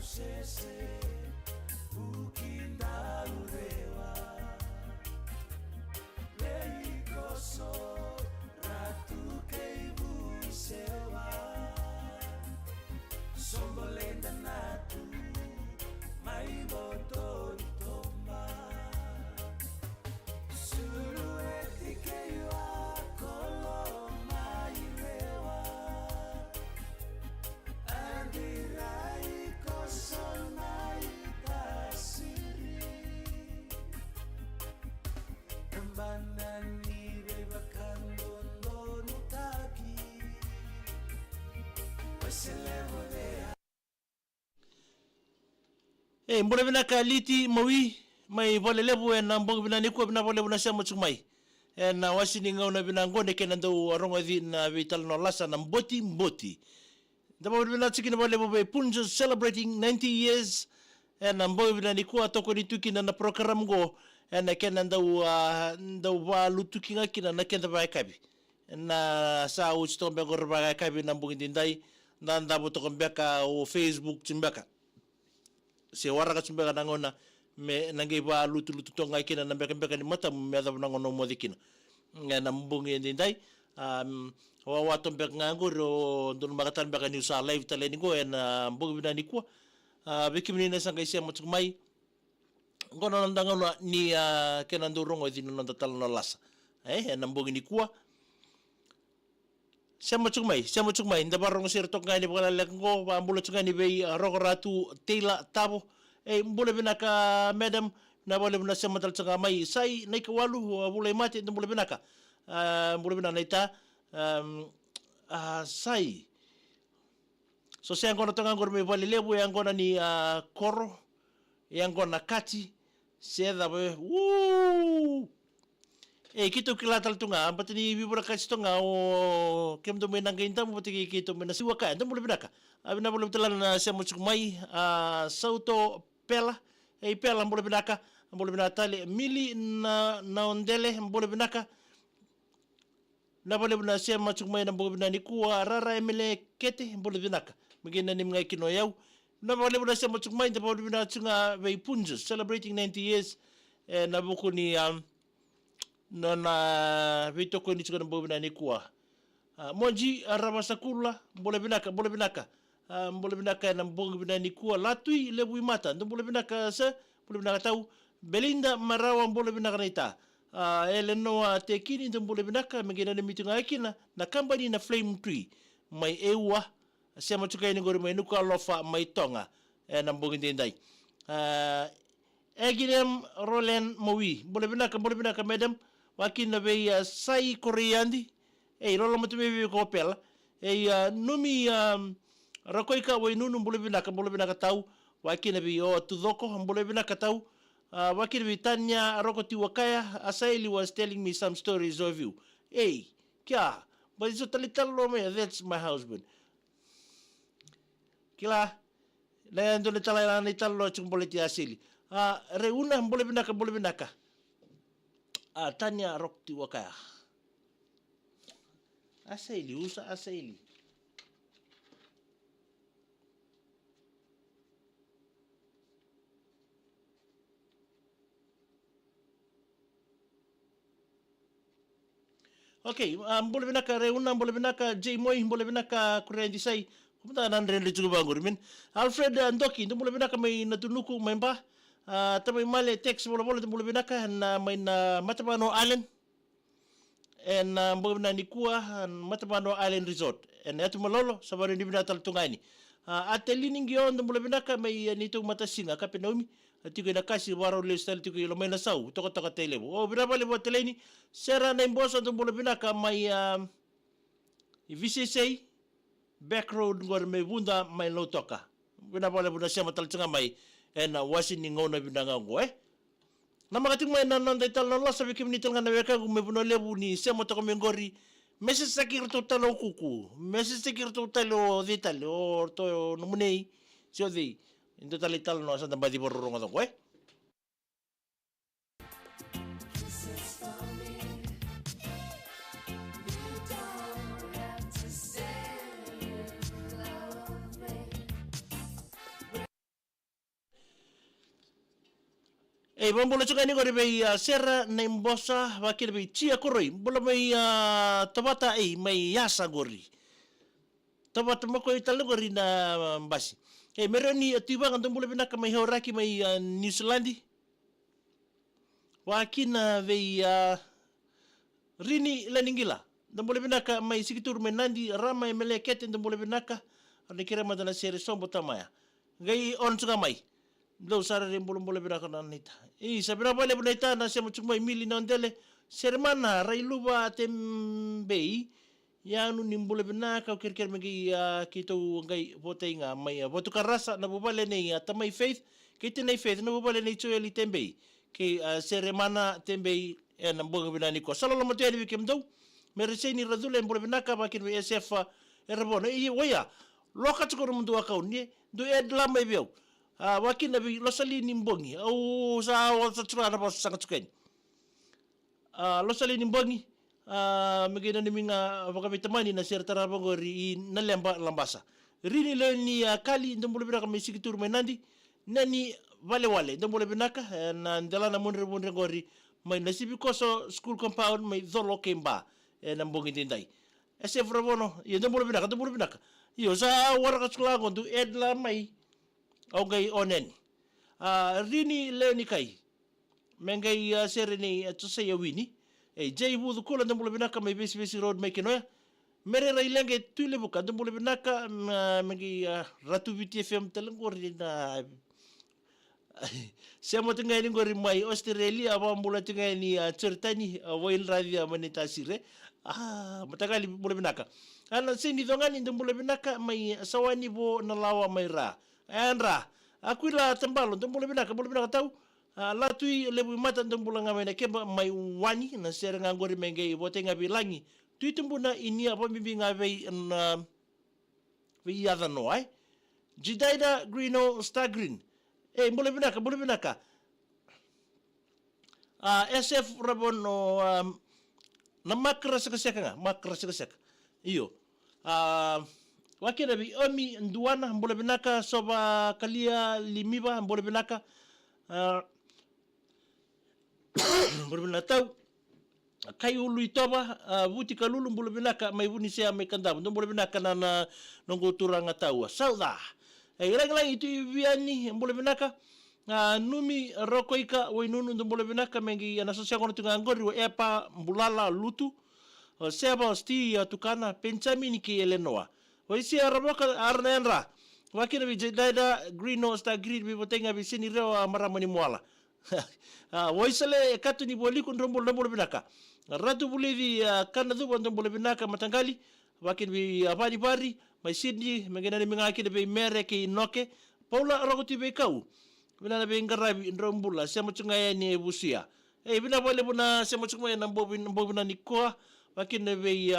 sese ukindalurewa leikoso ratu keibu sewa sombolenda natu mai boto tomba surueti keiwa kolo mai rewa andirai koso mai tasiri embanani bebakan dondo nutaki waselevo dea mbole bina ka liti mawi mai vole lebu en mbong bina ni ko bina vole bina sa mutsuk mai en wasini ngona bina ngone ken ndo rongo di na vital no lasa na mboti da vole bina tsikin vole be punjo celebrating 90 years en mbong bina ni ko atoko ni tuki na program go en ken ndo wa lutuki ngakina na ken ba kabi na sa usto be gor ba kabi na mbong dindai na ndabo to kombeka o Facebook tsimbeka se wara ka tsumbe kana ngona me nange ba lutu tonga kina na mbeka ni mata me ada na ngono modikina ngana mbungi ndai wa wato mbeka nganguro ndun magatan beka ni sa live tale ni go en mbungi bina ni kwa bikimini na sanga isia mutuk mai ngono ndangona ni kena ndurongo dinu nda tal no lasa en mbungi ni kwa Siamo cumai nda barong sir tok ngani bala lekgo ba mbulo cungani be rogoratu tela tabo mbule binaka madam na bole bina siamo tal cunga mai sai naik walu bule mati mbule binaka mbule bina naita sai so se angona tonga ngor me bole lebu angona ni koro angona kati se da be kito kilatal tunga batini bibura kastonga o kem do menang genta mo batiki kito mena siwaka ndo boleh binaka abina boleh telan sa mutsuk mai sauto pela pela boleh binaka boleh binata le mili na ondele boleh binaka na boleh bina sa mutsuk mai na boleh binani kuwa rara emele kete boleh binaka mengena ni ngai kino yau na boleh bina sa mutsuk mai na boleh bina tsunga bei punjo celebrating 90 years na buku ni nona vito ko ni tsukana bobina ni kuwa monji arabasakula boleh binaka boleh binaka na mbong bina ni kuwa latui lebu mata ndo boleh binaka sa boleh binaka tau Belinda Marawa boleh binaka naita eleno tekini ndo boleh binaka mengena ni mitunga akina na company na Flame Tree mai ewa sema tsukai ni ngori mai nuka lofa mai tonga na mbong ndai Eginem Roland Mowi boleh binaka madam wakin na be sai koreandi lolo matu be ko pela numi rakoika we nunu boleh binaka tau wakin na be o tudoko boleh binaka tau wakin be tanya rokoti wakaya Asaili was telling me some stories of you kya but it's talitalo me that's my husband kila na ndo le tala na italo chung boleh ti Asili reuna boleh binaka tanya rokti wakaya Asaili usa Asaili okay boleh binaka reuna boleh binaka Jmoy boleh binaka kurendi sai kumta nan rende juga bangur min Alfred Ndoki ndo boleh binaka mai natunuku memba tamay male text boleh binaka na may na Matabano Island and boleh ni kuah Matabano Island Resort and eto malolo sa baru ni binatal tungani atelining yon boleh binaka may nito matasinga kapinaumi atiko na kasi waro le style tiko lo may nasaw toko tele binabali bo teleni sera na imboso ndo boleh binaka may VCC back road ngor may bunda may no toka binabali bo na siya matal tunga may wasin ni ngona binanga ngo na makating may nanon daital no sabi kim nital nga naweka may buno lebu ni se mo to mengori meses sakir to talo kuku meses sakir to talo dital o to numunei sio di into talital no sa tambadi bororo ngo Bambola chuka ni gori bei sera na imbosa wakil bei chia koroi. Bola mai tabata mai yasa gori. Tabata mako italo gori na basi. Meron ni atiba kan bola binaka mai horaki mai New Zealandi. Wakina bei rini laningila. Bola binaka mai sikitur mai nandi rama melekete bola binaka. Ani kira madana sere sombo tamaya. Gai on chuka mai. Lo sara rin bolong binaka na nita. Sabi na bale bunita na siya mutsukmay mili na ondele. Sermana, railuba tembei. Yanu nimbula binaka, kir magi kito ngay botay nga. May boto karasa na bubale na tamay faith. Kiti na faith na bubale na ito yali tembei. Kay sermana tembei yan ang bunga binani ko. Salo lang mo tayo bikim daw. Meron siya ni Radula yung bula binaka bakin may SF erabon. Waya, lokat siguro mo duwa kaun. Do edla may biyaw. Wakin nabi losali nimbongi au sa tsura na pa sangat sukain losali nimbongi magina niminga baka tamani na sir tarabong ri na lambasa rini le ni kali ndombolo binaka may sigitur may nandi nani wale ndombolo binaka na ndala na munre gori may nasibi ko so school compound may zolo kemba nambongi tinday SF Rabono ndombolo binaka yo sa waraka skula ko du edla may okay onen. Rini leoni kai. Mengai sereni tusay awini. Jay wudu kula ndamula binaka may besi road may kinoya. Mere railenge tuile buka ndamula binaka mengi ratu BTFM talangori na siamo tingay ni gori may Australia aba mula tingay ni Chertani wail radio manita sire. Matagali mula binaka. Ana sini dongani ndamula binaka may sawani bo nalawa may ra. Andra, aku la tembalo, boleh binaka tahu. Latui lebu mata tembula ngamai na kemba mai wani na ser ngangori mengai bote ngabi langi. Tui tembuna ini apa mimpi ngabai na vi yada no ai. Jidaida Greeno Star Green. Boleh binaka. SF Rabono na makra sekaseka. Iyo. Wakina bi omi nduana mbole binaka soba kalia limiba mbole binaka mbole binaka tau kai ulu itoba buti kalulu mbole binaka mai buni sea mai kandabu mbole binaka na nongo turanga tau sauda ilang itu viani mbole binaka numi rokoika wainunu mbole binaka mengi anasosia kono tungangori wa epa mbulala lutu seba sti tukana pensamini ki elenoa Waisi araboka arnenra. Wakina bi Jidaida Greeno Star Green bi botenga bi sini reo maramani muala. Waisale katu ni boli kun rombol binaka. Ratu buli di kanadu rombol binaka matangali. Wakin bi abadi bari mai Sydney mengena ni mengaki de bi mere ki noke. Paula rogoti be kau. Bina na bi ngarabi rombula sema chungaya ni busia. Bina bole buna sema chungaya nambo bina nikoa. Wakin bi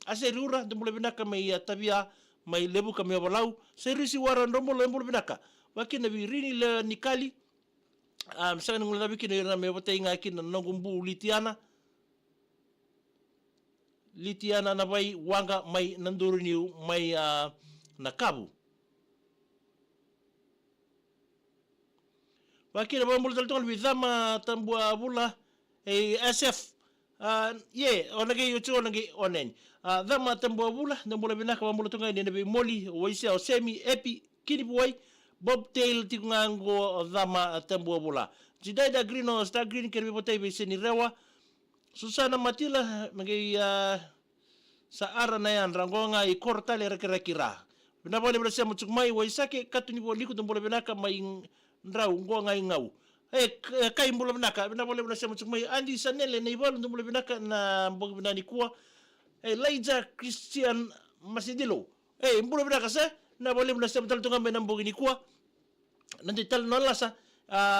aserura ndumule binaka mai tabia mai lebu kami walau serisi waran rombol binaka wakina bi rini le nikali misalnya ngula nabi kina ira me botai ngaki na nongumbu litiana na bai wanga mai nanduru ni mai nakabu wakina bambul taltol bi zama tambua bula SF onage yuchu onage onen. Dama tambua bula, nambula binaka bambula tunga ni nabi moli, waisi au semi epi kini buai, bobtail tikungango dama tambua bula. Jidaida Greeno Star Green kerbi botai bi sini rewa. Susana Matila magi sa ara na yan rangonga I korta le rakira. Binabole bala siya mutsukmai waisake katuni boliku tambula binaka mai ndrau ngonga ingau. Kai mbula binaka binabole bala siya mutsukmai andi sanele na ibalo tambula binaka na mbog binani kuwa. Elijah Christian Masidilo. Mbula binaka sa na bole bala siya mutaltunga may nambog ni kuwa. Nanti tal nolasa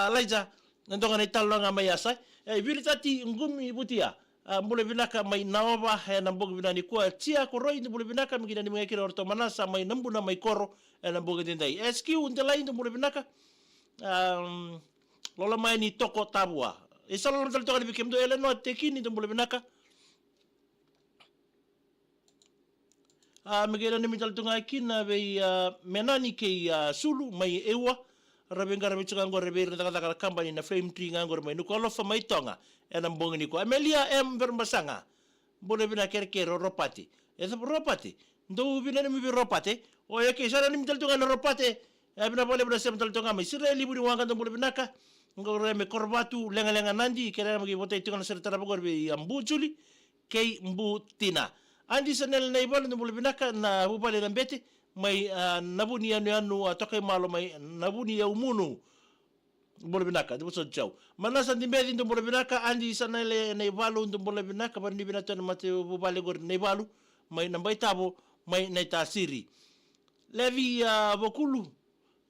Elijah nandonga na italo nga mayasa. Bilitati ngumi butia. Mbula binaka may nawaba nambog binani kuwa. Tia koroi mbula binaka migina ni mga kira orto manasa may nambu na may koro nambog dinday. SQ untalay mbula binaka. Lola may ni toko tabwa. Isa lola talito ka ni bikim do eleno at tekini mbula binaka. Migina ni mital tunga ikin na may menani kay sulu may ewa. rabengara bichuka ngor rebe rata company na frame tree ngor mai nuko lofa mai tonga ena mbongi niko Amelia M Bermasanga bole bina kerkero ropati esa ropati ndo bina ni mi ropate o yake sara ni mtal tonga na ropate bina bole bina sem mtal tonga mai sireli budi wanga ndo bole binaka ngor me korbatu lenga nandi kera magi botai tonga na sertara bogor be ambu juli kei mbu tina andi sanel na ibal ndo bole binaka na bubale lambete mai nabuni anu tokai malo mai nabuni ya umunu bole binaka do so chau manasa ndimbedi ndo bole binaka andi sanele nei balu ndo bole binaka bandi binata na mate bubale gor nei balu mai nambai tabo mai nei tasiri levi bokulu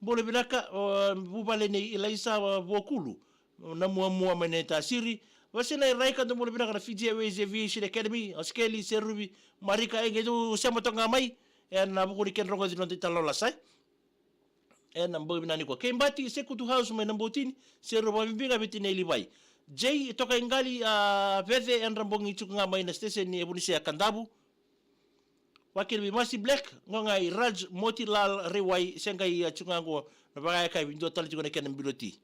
bole binaka bubale nei ilaisa bokulu namu mai nei tasiri wasina raika ndo bole binaka na Fiji Airways Aviation Academy askeli serubi marika enge do sema tonga mai na bukuri ken rongo dino talola sai na mbo binani ko kembati sekutu house mai nambotini se roba mbinga bitine libai J toka ingali veve en rambongi chukunga mai na station ni ebunisi ya Kandabu wakil bi Masi Black ngonga Raj Motilal Rewai sengai chukunga na bagay kai bindo tali chukune ken mbiloti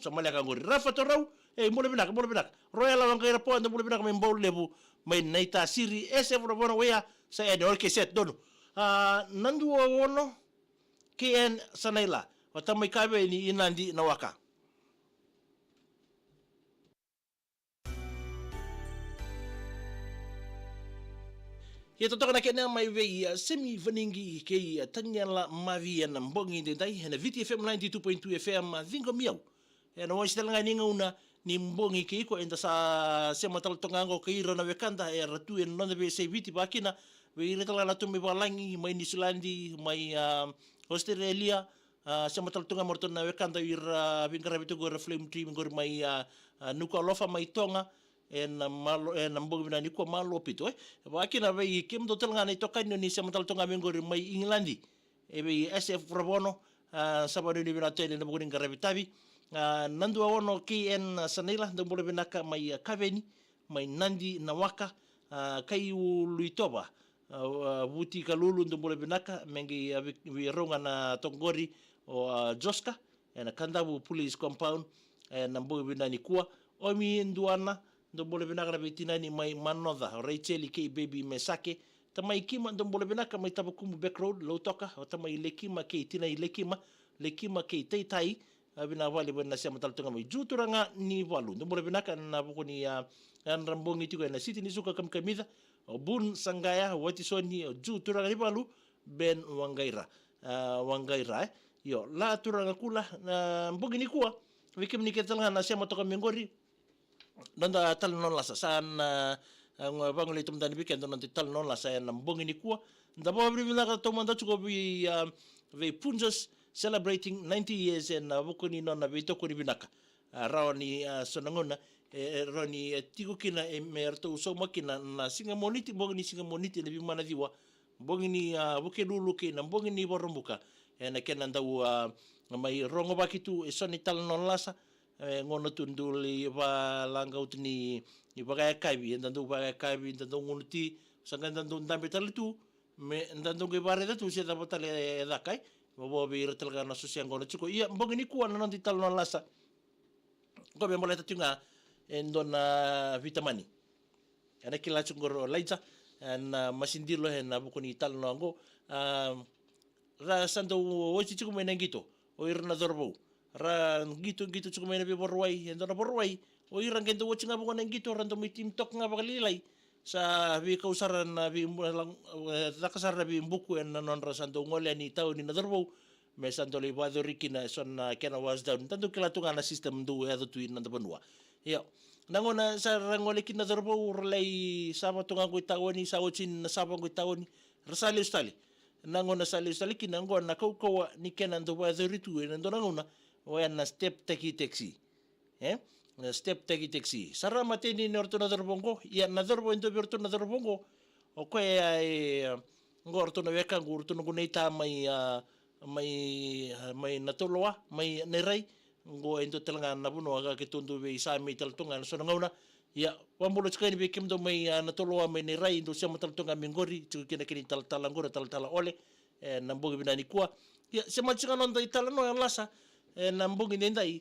samale ka ngori Rafa Torau mole binak Royal Wangai Rapo ndo mole binak mai mbol lebu mai naita siri SF robono wea sa ede orke set dono nandu wono KN Sanaila watamai kabe ni inandi na waka Ia totoka na kena mai vei semi vaningi kei tanyala mavi na mbongi ndai na Viti FM 92.2 FM vingo miau na wasitala nga ninga una ni mbongi kei ko enda sa sema tal tongango kei rana wekanda ratu en nona be se Viti bakina we retala na tumi balangi mai Nisulandi mai Australia sema tal tonga morton na wekanda ira vingara bitu go flame tree ngor mai nuka lofa mai tonga malo mbongi bina ni ko malo pito wakina be kim do telanga ni tokanyo ni sema tal tonga ngor mai Englandi be SF Robono sabado ni bina tele na bugun garabitabi nandu awono KN Sanila ndo bole binaka mai Kaveni mai Nandi na waka kai luitoba buti kalulu ndo bole binaka mengi ronga na tongori o Joska na Kandabu police compound na mbo binani kuwa omi nduana ndo bole binaka na betina ni mai Manodha Rachel K baby Mesake tamai kima ndo bole binaka mai tabakumu back road lo toka tamai lekima ke tina lekima ke taitai bina wali bena sia matal tunga mai juturanga ni walu ndo bole binaka na bukuni an rambongi tigo na city ni suka kam kamida bun sangaya wati soni juturanga ni walu ben wangaira yo la turanga kula na mbongi ni kuwa wikim ni ketalanga na sia matoka mingori nanda tal non la san bangole tum dan weekend non tal non la sa na mbongi ni kuwa ndabo binaka to manda chuko bi ve punjas celebrating 90 years and bukuni nona bitoko ni binaka raoni sonangona roni tigo kina merto uso makina na singa moniti bogni singa moniti lebi mana diwa bogni buke dulu kina bogni borombuka na kena ndau mai rongo bakitu soni tal non lasa ngono tunduli ba langa utni ni bagaya kaibi ndandu bagaya kaibi ndandu ngunuti sanga ndandu ndambe talitu me ndandu ge bare datu sia dabatale dakai bobo bi retelga na sosiang gono chuko ia mbongi ni kuwa na nanti tal non lasa ko be moleta tunga endona vitamani ana kila chungor laita na masindilo na bukuni tal no ngo ra sando wochi chuko menangito o irna dorbo ra gitu chuko menabi borwai endona borwai o irang gendo wochi ngabo ngito rando mi timtok ngaba kalilai sa bi kausaran na bi takasar na bi buku en non rasando ngole ni tao ni nadorbo me santo le wado rikina son kena was down tanto kila tunga na system do ya do tuin na banua yo nangona sa rangole kina dorbo urlay sama tunga ko tawoni sa ochin na sabang ko tawoni rasali ustali nangona sali ustali kina ngona ko ni kena do wado ritu en do nangona na step taki taxi na step tagi taxi sara mateni norto na dorbongo ya na dorbo ento berto na dorbongo o ko ngorto na weka ngurto no gunita mai natoloa mai nerai ngo ento telanga na buno aga ketundu be sa mi taltunga so ngauna ya wambulo chkani be kimdo mai natoloa mai nerai ndo sia taltunga mingori chukina kini talangora taltala ole na mbogi binani kwa ya sema chika non dai talano ya lasa na mbongi nendai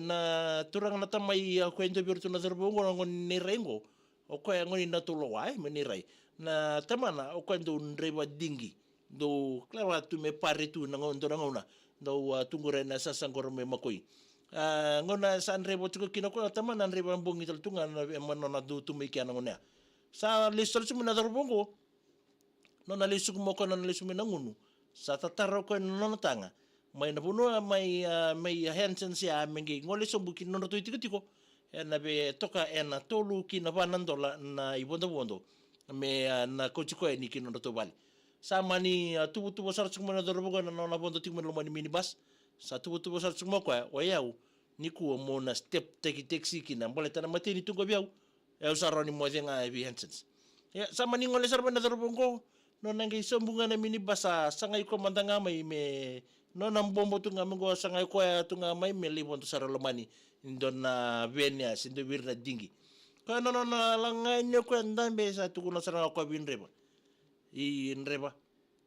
na turanga na tamai ko endo birtu na zerbongo ngon ni rengo o ko ngoni na tulo wai menirai na tamana o ko endo nreba dingi do clara tu me pare tu na ngon doranga una do tungure na sasangor me makoi ngona sa nreba tu kino ko tamana nreba mbongi tel tunga na manona do tu me kiana ngona sa listor su na zerbongo nona lisu mo ko nona lisu me ngunu sa tataro ko nona tanga mai na puno mai Hansen sia mengi ngole so buki no to tiko na be toka na tolu ki na vanandola na ibondo me na kochiko ni ki no to bali sa mani tu sar chuma na dorbo na na bondo tik mo mani minibus sa tu sar chuma ko o yau ni ku mo na step taxi ki na boleta na matini tu go biau e usaroni mo denga bi Hansen ya sa mani ngole sar na dorbo ngo no nangi sombunga na minibus sa sangai ko mandanga mai me no nam bombo tu ngam go sangai ko tu ngamai meli bonto sara lomani indona venia sindo wirna dingi ko no langai nyo ko ndambe sa tu kuno sara ko bin reba i nreba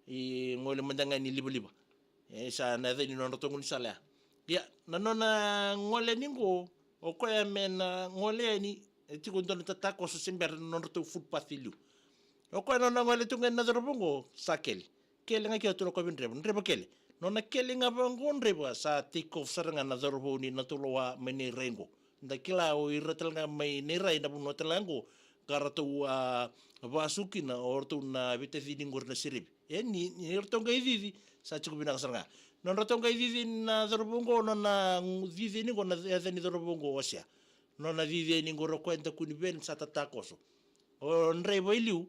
i ngole mandanga ni liba sa na ni no to ngun sala ya na ngole ningo o ko men ngole ni ti ko ndon tatako so simber no to footpath ilu o ko no ngole tu ngen na robongo sakel kele ngai to ko bin reba kele no na kelinga bangon reba sa take off saranga na zorbo ni natuloa meni rengo nda kila o iratel nga mai nerai na buno telango karato vasuki na orto na vite ngor na sirib ni orto ngai didi sa chuko bina saranga no orto ngai didi na zorbongo no na didi ni gona ya ni zorbongo osia no na didi ni ngoro kwenta kuni ben sa tatakoso o nrebo iliu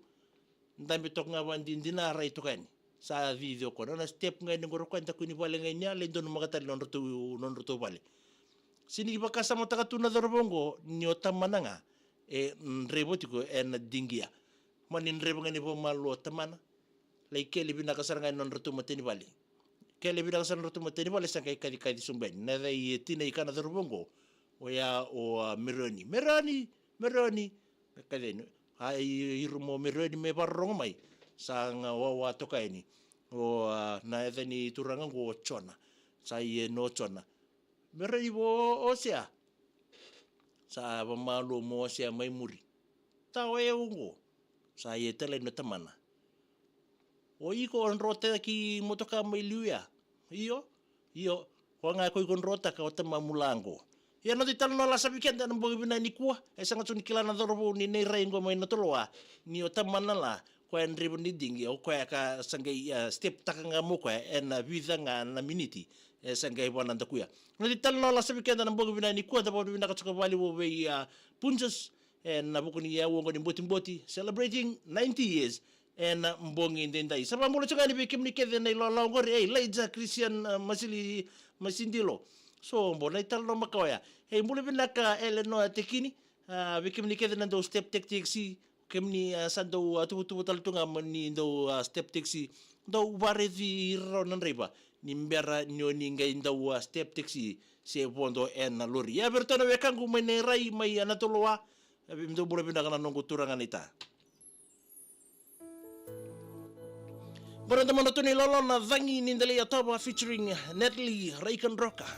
ndambe tok nga bandindina rai to kani sa video ko na step ngay ngoro kwenta kuni bale ngay nya le don magatal non roto bale sini baka sa mata katuna dorbongo nyota mananga nrebotiko en dingia manin rebo ngani bo malo tamana le kele bina kasar ngay non roto mateni bale kele bina kasar roto mateni bale sa kay kadi sumben na dai tina ikana dorbongo o ya o meroni kadeno ai irumo meroni me barrong mai sa nga wawa toka ini o na ni turanga go chona sa ye no chona mere ibo osia sa ba malu mo sia mai muri ta we ungo sa ye tele no tamana o iko on rota ki motoka mai luya iyo ko nga ko ikon rota ka o tama mulango ya no dital no la sabiken dan bo bina ni kuwa e sanga tuni kilana dorbo ni nei rengo mai no toloa ni o tamana la ko en ribon ni dingi o ko ka sangai step takanga mo ko en vida nga na miniti e sangai bona ndakuya no dital no la sabiken dan bo bina ni kuwa da bo bina ka tsuka bali bo be punjas en na bukuni ya wongo ni mboti celebrating 90 years en mbongi ndendai saba mo tsuka ni be kimni ke nei lo ngor leija Christian masindilo so mbona italo makawaya mule bina ka eleno tekini bikim ni kede nando step taxi kemni sando tu taltunga mani do step taxi do bare vi ronan reba nimbera nyoni ngai ndo step taxi se bondo en lori ya bertono we kangu mene rai mai anatoloa ndo mule bina kana nongo turangan ita Bona teman tuni lolo na vangi nindali atoba featuring Natalie Raikan Roka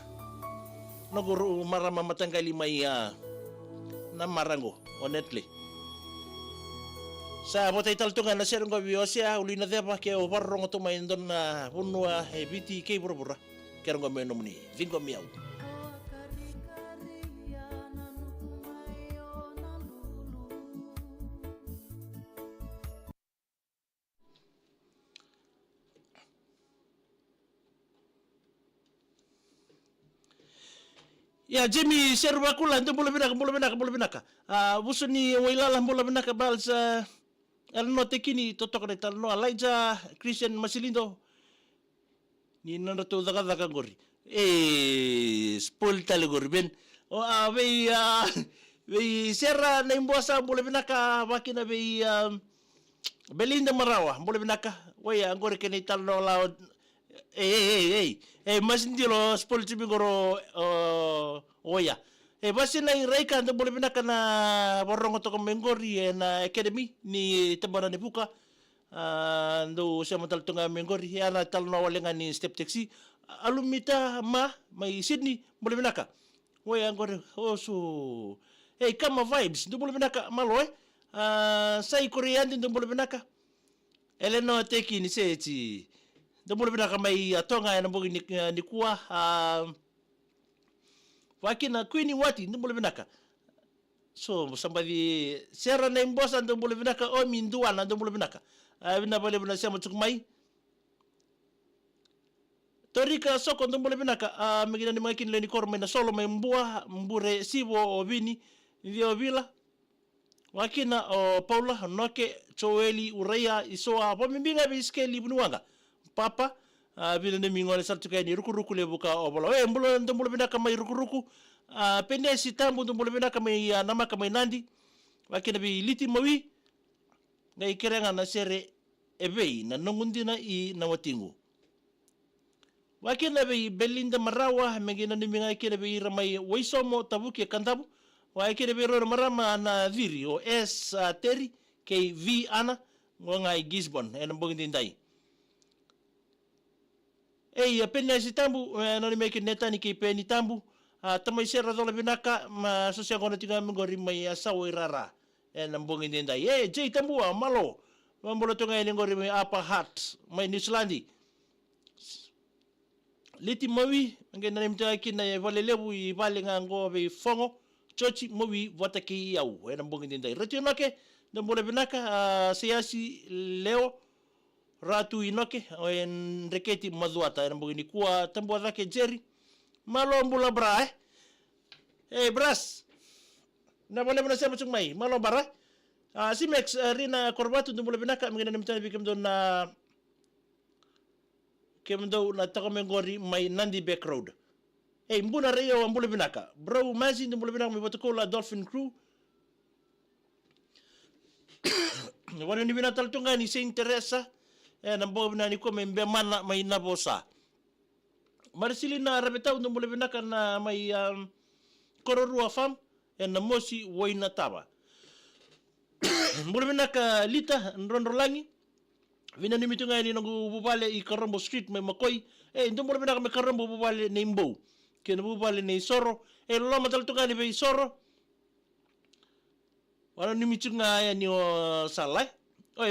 naguro marama matanggali may na marango honestly sa botay taltungan na serong gabiosya uli na deba ke o barrong to may don na punwa biti kay burbura kerong gameno muni vingo miaw Ya Jimmy serbakula ndo bola binaka. Buso ni wailala bola binaka balsa alno tekini totok na talno Elijah Christian Masilindo. Ni nando to daga gori. Spoil talegor ben. O be serra na imbosa bola binaka bakina be Belinda Marawa bola binaka. Waya ngori keni talno laod masindilo spol tibigoro oya basi na iraika ndo boleh bina kana borong to mengori na academy ni tembara ni buka ndo siya mataltunga mengori yana talno walenga ni step taxi alumita may Sydney boleh binaka we angore oso hey kama vibes ndo boleh binaka malo sai korean ndo boleh binaka eleno teki ni seti ndo boleh binaka may atonga na bogi ni kuwa wakina Queenie Wati ndo boleh binaka so somebody sera na imbosa ndo boleh binaka o minduana ndo boleh binaka bina boleh bina siya matsukmay Torika soko ndo boleh binaka megina ni makin leni korme na solo may mbure sibo o bini ndio vila wakina o Paula noke choeli ureya isoa pamimbinga biskeli bunuanga papa bina ni mingole sartuka ni rukuruku le buka o bola mbulo ndo boleh binaka may rukuruku pende si tambu ndo boleh binaka may nama ka may nandi wakina bi liti mawi ngai kerenga na sere ebei na nongundina I na watingu wakina be Belinda Marawa megina ni minga kina be ramai waisomo tabuki kantabu wakina be ro marama na viri o S Terry KV ana ngonga Gisbon en mbongi ndai pena si tambu no ni meke netani ke peni tambu tamai sera dola binaka ma sosia gona tinga mengori mai asawo rara en mbongi ndai J tambu malo mambolo tonga ni ngori mai apa hat mai New Zealand liti mawi ngena nimta kina ya vale lebu I vale ngango be fongo chochi mawi wataki yau ena mbongi ndai rationake ndambole binaka siasi leo ratu inoke en reketi mazuata ena mbongi kuwa tambo zake Jerry malo mbula bra bras na bole bna sema chungmai malo bara simex rina korbatu ndambole binaka ngena nimta bikem don na kemdo na takamengori may Nandi Beck Road. Mbuna reyo ambule binaka. Bro mazi mbule binaka may batukola Dolphin Crew. Wano ni binataltunga ni Saint Teresa. Nambo binani ko may mana may nabosa. Marsilina rabetaw mbule binaka na may Kororua Farm na Mosi Wainataba. Mbule binaka Lita Nrondrolangi. Vina ni mitunga ni nangu bubale I Karambo Street may makoi ndo mo binaka may Karambo bubale ni Imbo kena bubale ni Soro lo mataltunga ni bay Soro wala ni mitunga ya ni Salai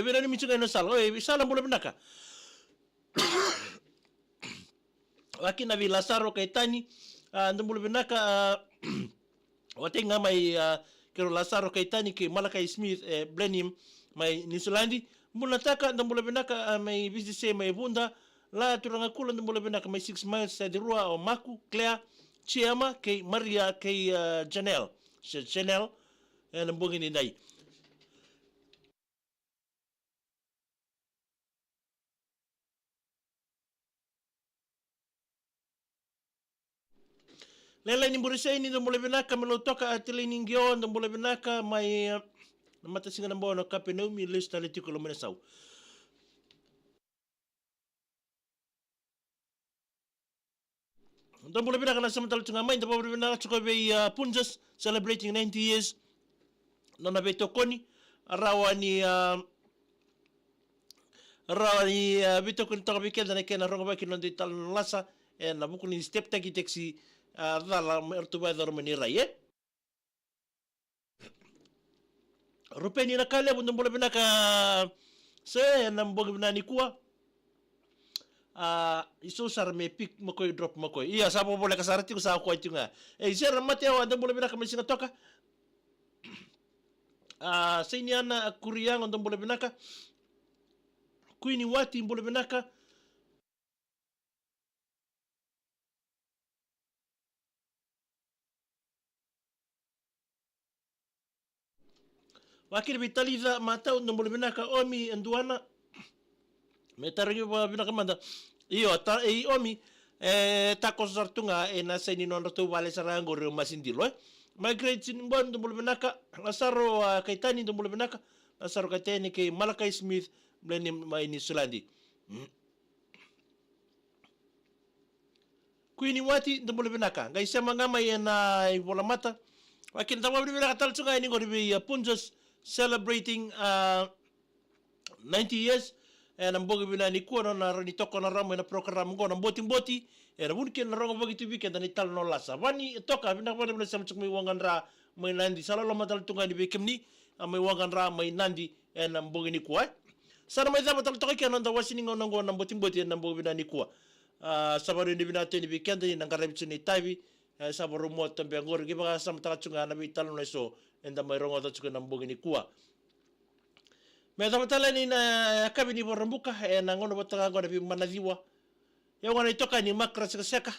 vina ni mitunga ni Sala Sala mo binaka wakina vi Lazaro Kaitani ndo mo binaka watenga may kero Lazaro Kaitani ke Malakai Smith Blenheim may New Zealand Munataka ndambula binaka may business may bunda la turanga kula ndambula binaka may 6 miles sa dirua o Maku Claire Chiama kay Maria kay Janelle nambungin inday Lela ni mburisay ni ndambula binaka melotoka atilining gyo ndambula binaka may mata singa nambo no kapeno mi lista leti ko lumena saw ndambo lebina kana samantal tunga mai ndambo lebina chuko be Punjas celebrating 90 years nona be tokoni rawani bitokoni to be kenda kena rongo ba kino de tal lasa na bukuni step taki taxi dala mertuba dormeni raye Rupeni na kale bundong bola binaka se nambog binani kuwa iso sar me pick makoy drop makoy iya sabo bola kasarati ko sa ko tinga sir mateo andong bola binaka may singa toka sa iniana kuriang andong bola binaka Queenie Wati bola binaka Wakil bitaliza matau nombol binaka omi enduana metarigi ba binaka manda iyo omi takos sartunga na seni non ratu vale sarango re masindilo migrate simbon nombol binaka Lazaro Kaitani nombol binaka Lazaro Kaitani ke Malakai Smith Blenheim mai New Zealand Queenie Wati nombol binaka ngai sema ngamai na ibola mata wakil tawa binaka talsunga ini ngori Punjas celebrating 90 years na mbogi bina ni kuwa na rani toko na ramo na program ngo na mboti na bunke na rongo bagi tubi kenda ni tal no lasa vani toka bina pole bina sam chukmi wangandra mai nandi salalo matal tunga ni bekemni mai wangandra mai nandi na mbogi ni kuwa sana mai zama tal toka kena nda wasini ngo na mboti na mbogi bina ni kuwa sabaru ni bina teni bekenda ni ngarabi chuni taibi sabaru mo tambe ngor gi baga sam tal chunga na bital no so enda mai rongo ta chunga na mbogi ni kuwa me tamatala ni na kabini borambuka na ngono batanga ngona bi manadiwa ya wana itoka ni makra seka